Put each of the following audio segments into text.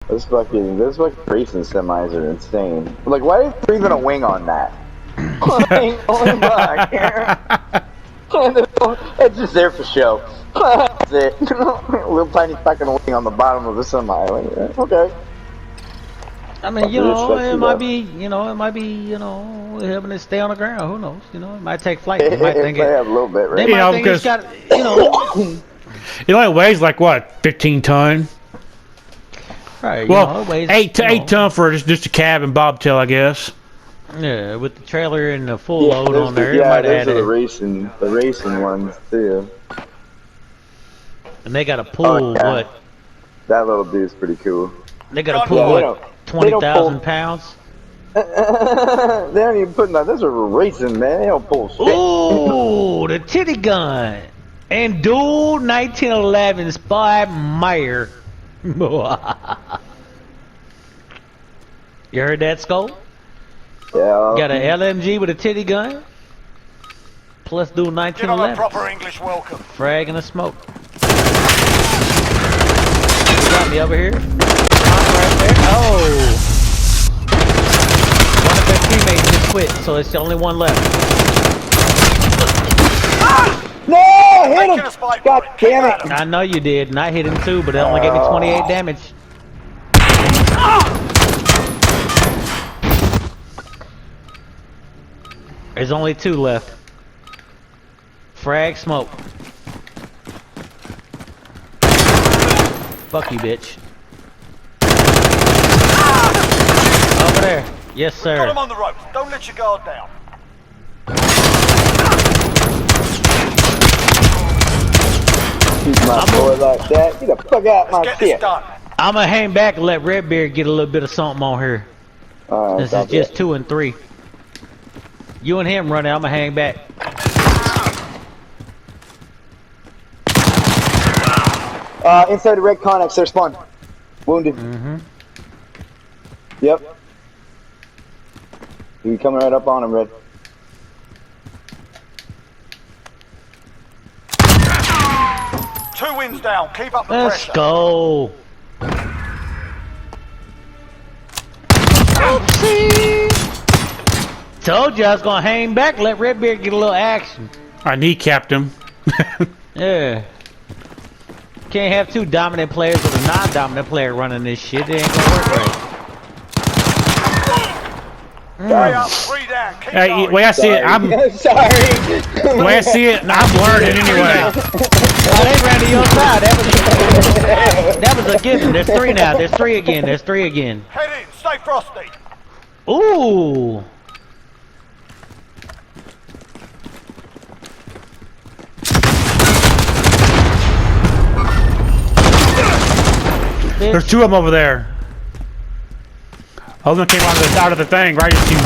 This fucking racing semis are insane. Like, why is there even a wing on that? Like, oh my god. It's just there for show. That's it. Little tiny fucking wing on the bottom of the semi. Like, okay. I mean, you know, it might be, having it stay on the ground. Who knows? You know, it might take flight. They might think a little bit, right? They might think it's got, It only weighs like what, 15 ton? Right. Well, it weighs, 8 ton for just a cab and bobtail, I guess. Yeah, with the trailer and the full load on there. Yeah, those are the racing ones too. And they got a pool. What? That little dude's pretty cool. They got a pool. What? 20,000 pounds. They don't even put that. Those are racing, man. They don't pull shit. Ooh, the titty gun and dual 1911 Spy Meyer. You heard that, Skull? Yeah. Got an LMG with a titty gun. Plus dual 1911. Proper English welcome. Frag and a smoke. You got me over here. Right there. Oh. One of their teammates just quit, so it's the only one left. No, hit him! God damn it! I know you did, and I hit him too, but it only gave me 28 damage. There's only 2 left. Frag, smoke. Fuck you, bitch. Over there. Yes, sir. Got him on the ropes. Don't let your guard down. Keep my boy like that. Get the fuck out my shit. I'm gonna hang back and let Redbeard get a little bit of something on here. This is just 2 and 3. You and him running. I'm gonna hang back. Inside the red Connex, there's spawn. Wounded. Yep. You coming right up on him, Red. Two wins down. Keep up the Let's pressure. go. Oopsie. Told you I was gonna hang back, let Redbeard get a little action. I kneecapped him. Yeah. Can't have 2 dominant players with a non-dominant player running this shit. It ain't gonna work right. Hurry up, 3 down. Keep Hey, going. the way I see it, I'm sorry. the way I see it, I'm learning anyway. Oh, they ran to your side. That was a given. There's 3 now. There's 3 again. There's 3 again. Head in. Stay frosty. Ooh. There's 2 of them over there. Other one came out of the thing right at you.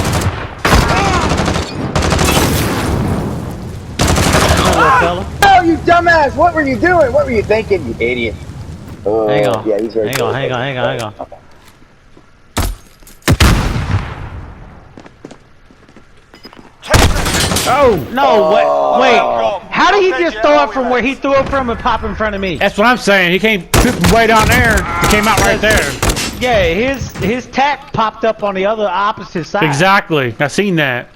Oh, you dumbass! What were you doing? What were you thinking, you idiot? Hang on. Yeah, he's very hang on. Hang on. Oh! No, wait. How did he just throw it from where he threw it from and pop in front of me? That's what I'm saying. He came from way down there. He came out right there. Yeah, his tack popped up on the other opposite side. Exactly. I seen that.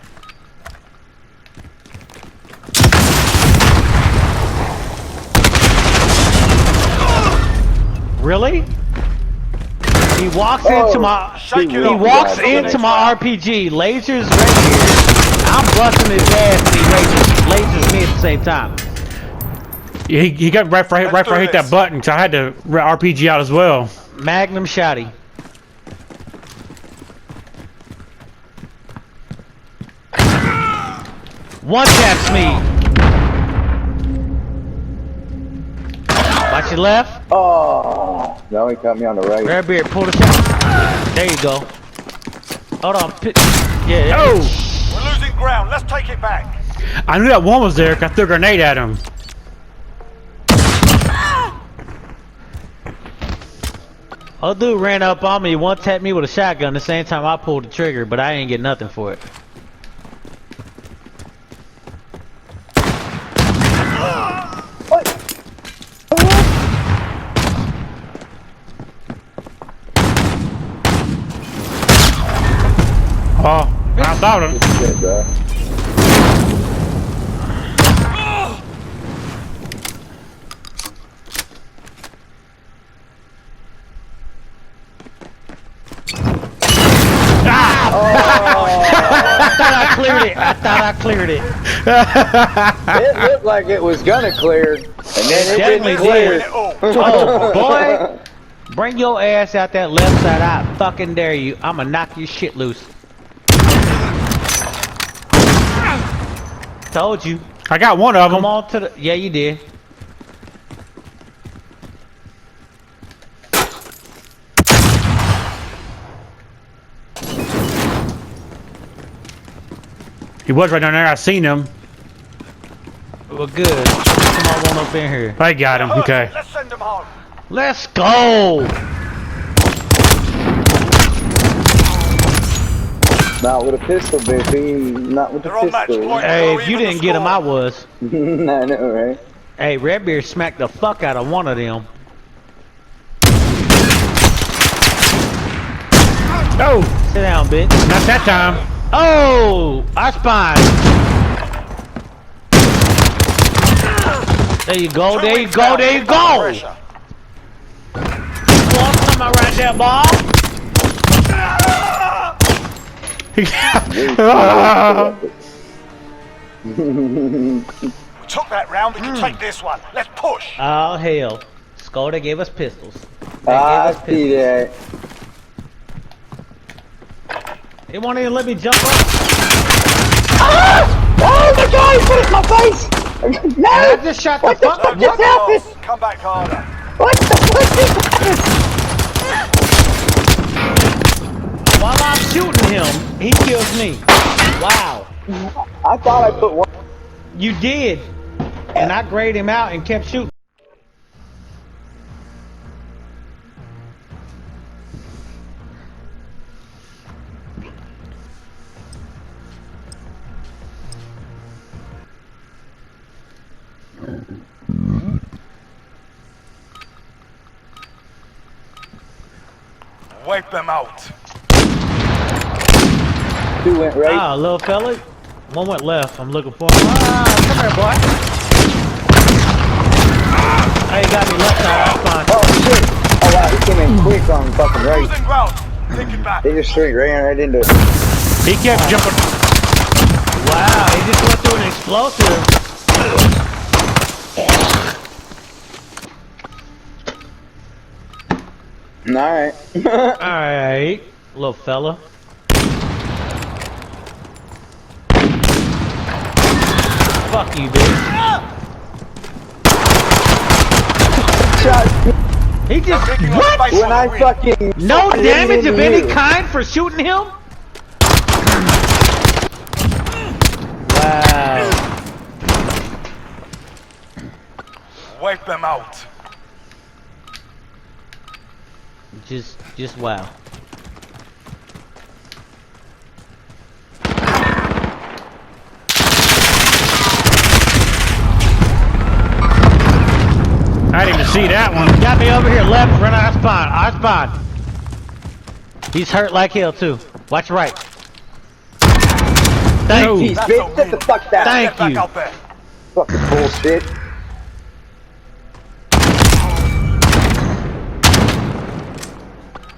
Really? He walks into my RPG. Lasers right here. I'm busting his ass and he lasers me at the same time. He got right for I hit that button, so I had to RPG out as well. Magnum shotty. One taps me. Watch your left. Oh, no, he caught me on the right. Redbeard, pull the shot. There you go. Hold on. Yeah. Oh! We're losing ground. Let's take it back. I knew that one was there because I threw a grenade at him. Old dude ran up on me, one tapped me with a shotgun the same time I pulled the trigger, but I ain't get nothing for it. Oh, I thought it. Shit, bro. I thought I cleared it. It looked like it was gonna clear, and then it Definitely didn't clear. did. Oh, boy. Bring your ass out that left side. I fucking dare you. I'ma knock your shit loose. Told you. I got one of them. Come on to the... Yeah, you did. He was right down there. I seen him. Well, good. Come on up in here. I got him. Okay. Let's send them home. Let's go. Not with a pistol, baby. Not with the They're on match pistol. point. Hey, if you didn't get him, I was. I know, right? Hey, Redbeard smacked the fuck out of one of them. Oh, Sit down, bitch. not that time. Oh, I spine. There you go, there you go, there you go. Come on right there, ball. We took that round, we can take this one. Let's push. Oh, hell. Skoda gave us pistols. They I gave us see that. They won't even let me jump up. Ah! Oh my god, he put it in my face! No! I just shot the fuck fuck up. just happened? Come back harder. What the fuck just happened? While I'm shooting him, he kills me. Wow. I thought I put one. You did. And I grayed him out and kept shooting. Wipe them out. Two went right. Ah, little fella. One went left. I'm looking for him. Ah, come here, boy. Hey, you got me left side. That's fine. Oh shit! Oh wow, he came in quick on fucking right. Losing ground. Take it back. They just straight ran right into it. He kept jumping. Wow, he just went through an explosive. Alright. Alright, little fella. Fuck you, bitch. Shot. He just... Taking up What? space When for I the win. fucking. No fucking damage into of any you. kind for shooting him? Wow. Wipe them out. Just wow. I didn't even see that one. Got me over here left, run out of spawn. I spawn. He's hurt like hell too. Watch right. Thank No. you. Jeez, bitch, sit the fuck down. Thank Get back you. out there. Fucking bullshit.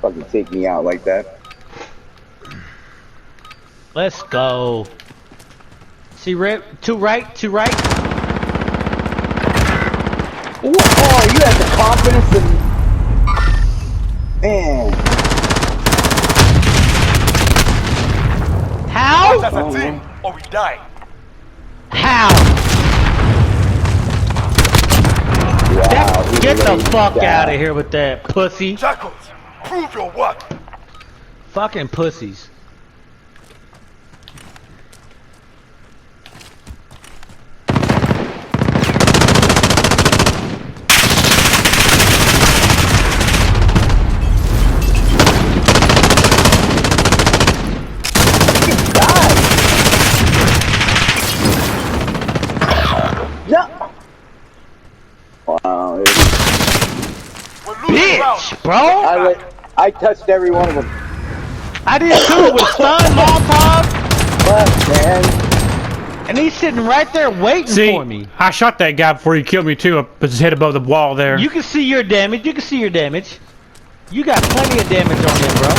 Fucking take me out like that. Let's go. See red, two right, two right. Ooh, oh, you had the confidence in. Man. How? That's a team, or we die. How? Wow, he Get the laid fuck down. out of here with that pussy. Jackals, prove your worth. Fucking pussies. No. Wow. We're losing ground. Bitch, bro. I touched every one of them. I did too with stun, Molotov, What, man? and he's sitting right there waiting See, for me. I shot that guy before he killed me too. Up his head above the wall there. You can see your damage. You can see your damage. You got plenty of damage on him, bro.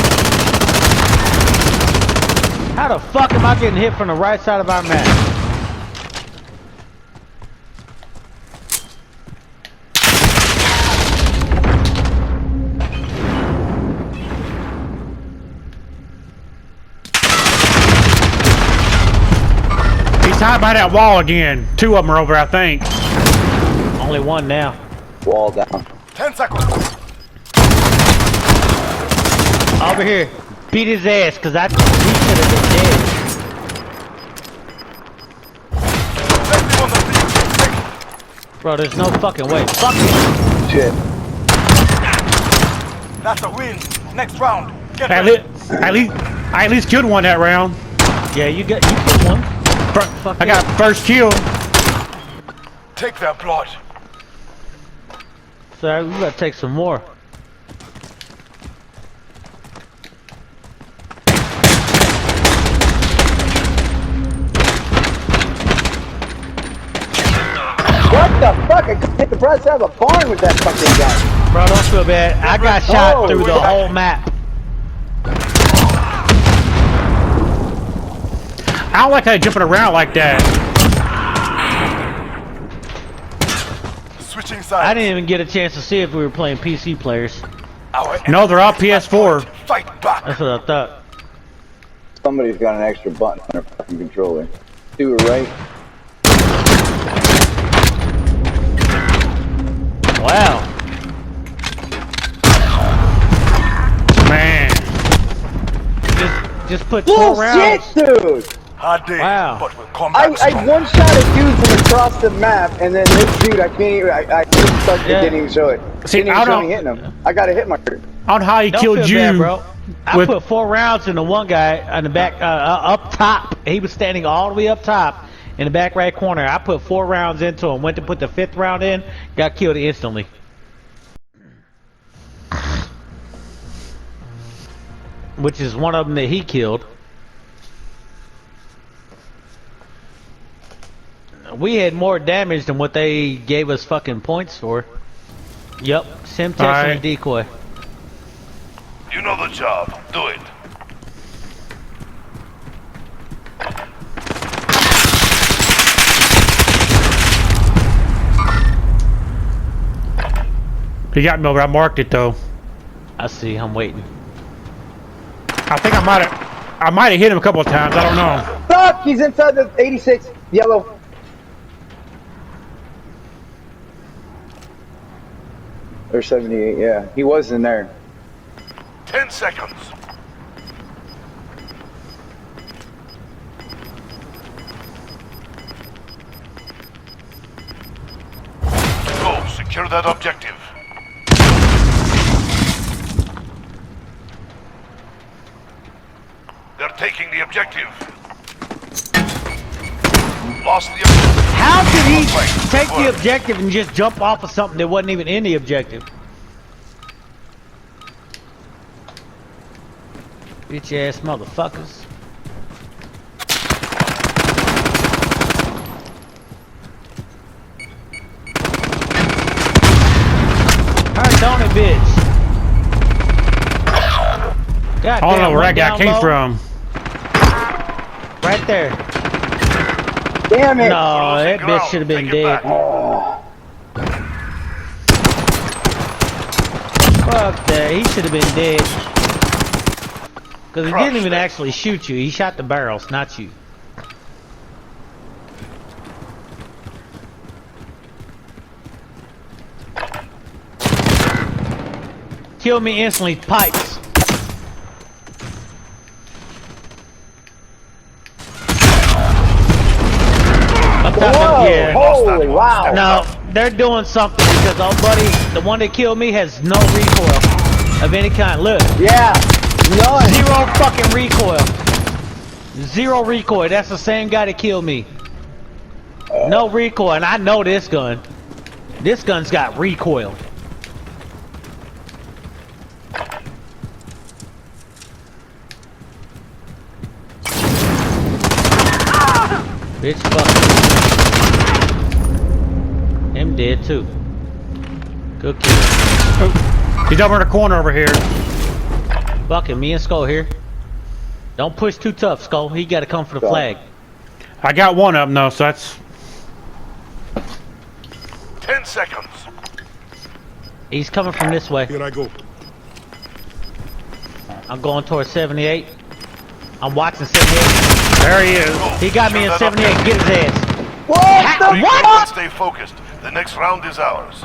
How the fuck am I getting hit from the right side of our map? He's hiding by that wall again. Two of them are over, I think. Only one now. Wall down. 10 seconds. Over here. Beat his ass, cause he should have been dead. Safety on the field. Bro, there's no fucking way. Fuck it. Shit. That's a win. Next round. Get I ready. at least killed one that round. Yeah, you killed one. Fuck I got first kill. Take their blood. So we gotta take some more. What the fuck? I couldn't hit the broad side of a barn with that fucking gun. Bro, don't feel bad. I got shot through the whole map. I don't like how you're jumping around like that. Switching I sides. didn't even get a chance to see if we were playing PC players. No, they're all PS4. Fight back. That's what I thought. Somebody's got an extra button on their fucking controller. Do it right. Wow. Man. Just put 4 rounds. Bullshit, dude! Hard day, Wow. but we'll come back I strong. one shot a dude from across the map, and then this dude, I can't even, I just stuck Yeah. didn't even show it. See, Didn't I even show don't- me hitting him. I got a hit marker. I don't know how he Don't killed feel you. bad, bro. I with- put 4 rounds in the one guy on the back, up top. He was standing all the way up top in the back right corner. I put 4 rounds into him. Went to put the 5th round in, got killed instantly. Which is one of them that he killed. We had more damage than what they gave us fucking points for. Yep, Simtex and a decoy. You know the job. Do it. He got me over. I marked it though. I see, I'm waiting. I think I might have hit him a couple of times. I don't know. Fuck! He's inside the 86 yellow. Or 78, yeah. He was in there. 10 seconds. Go, secure that objective. They're taking the objective. Lost the objective. How did he Right, take the work. objective and just jump off of something that wasn't even in the objective? Bitch ass motherfuckers. Hard on it, bitch. God I don't know where that damn, guy one came down low. from. Right there. Damn it! No, Losing that ground. bitch should have been Take it dead. back. Fuck that. He should have been dead. Because he Crush didn't even that. actually shoot you. He shot the barrels, not you. Kill me instantly, pipes. Up top, Whoa! yeah. Holy wow! No, they're doing something because our buddy, the one that killed me, has no recoil of any kind. Look, Yeah! None! 0 fucking recoil. 0 recoil. That's the same guy that killed me. No recoil, and I know this gun. This gun's got recoil. Bitch, fuck. Him dead too. Good kill. Oh, he's over in the corner over here. Fucking me and Skull here. Don't push too tough, Skull. He gotta come for the flag. I got one of them though, so that's... 10 seconds. He's coming from this way. Here I go. I'm going towards 78. I'm watching 78. There he is. He got me in 78. Get his ass. What the Regroup fuck? and stay focused. The next round is ours.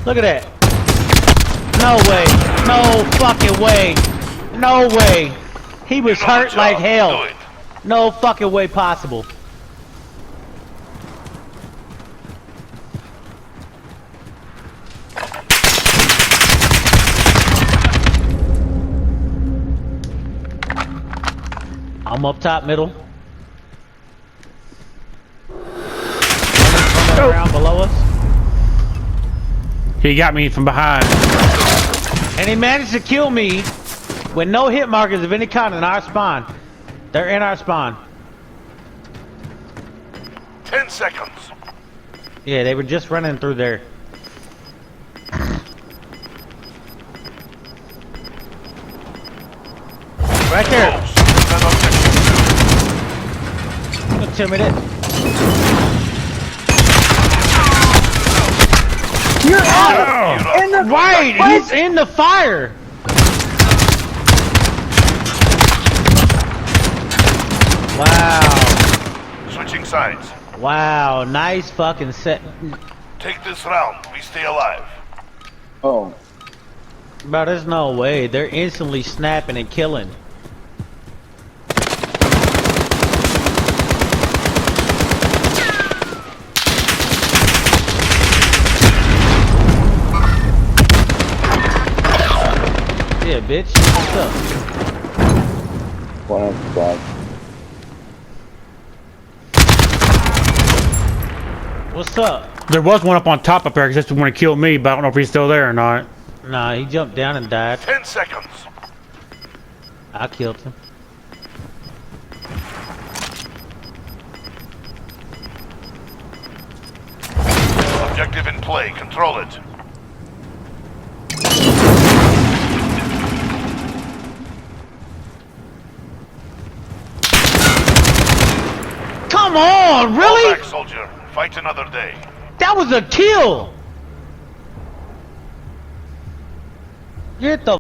Look at that. No way. No fucking way. No way. He was You know the hurt like job. hell. Do it. No fucking way possible. I'm up top middle. Coming around below us. He got me from behind. And he managed to kill me with no hit markers of any kind in our spawn. They're in our spawn. 10 seconds. Yeah, they were just running through there. Right there. Close. That objective. Don't tell me that. You're out! Oh. In the Right, he's in the fire. Wow. Switching sides. Wow, nice fucking set. Take this round. We stay alive. Oh. Bro, there's no way. They're instantly snapping and killing. Yeah, bitch. What's up? Well, God. What's up? There was one up on top up there because that's the one that killed me, but I don't know if he's still there or not. Nah, he jumped down and died. 10 seconds. I killed him. Objective in play. Control it. Come on, Fall really? back, soldier. Fight another day. That was a kill! Get the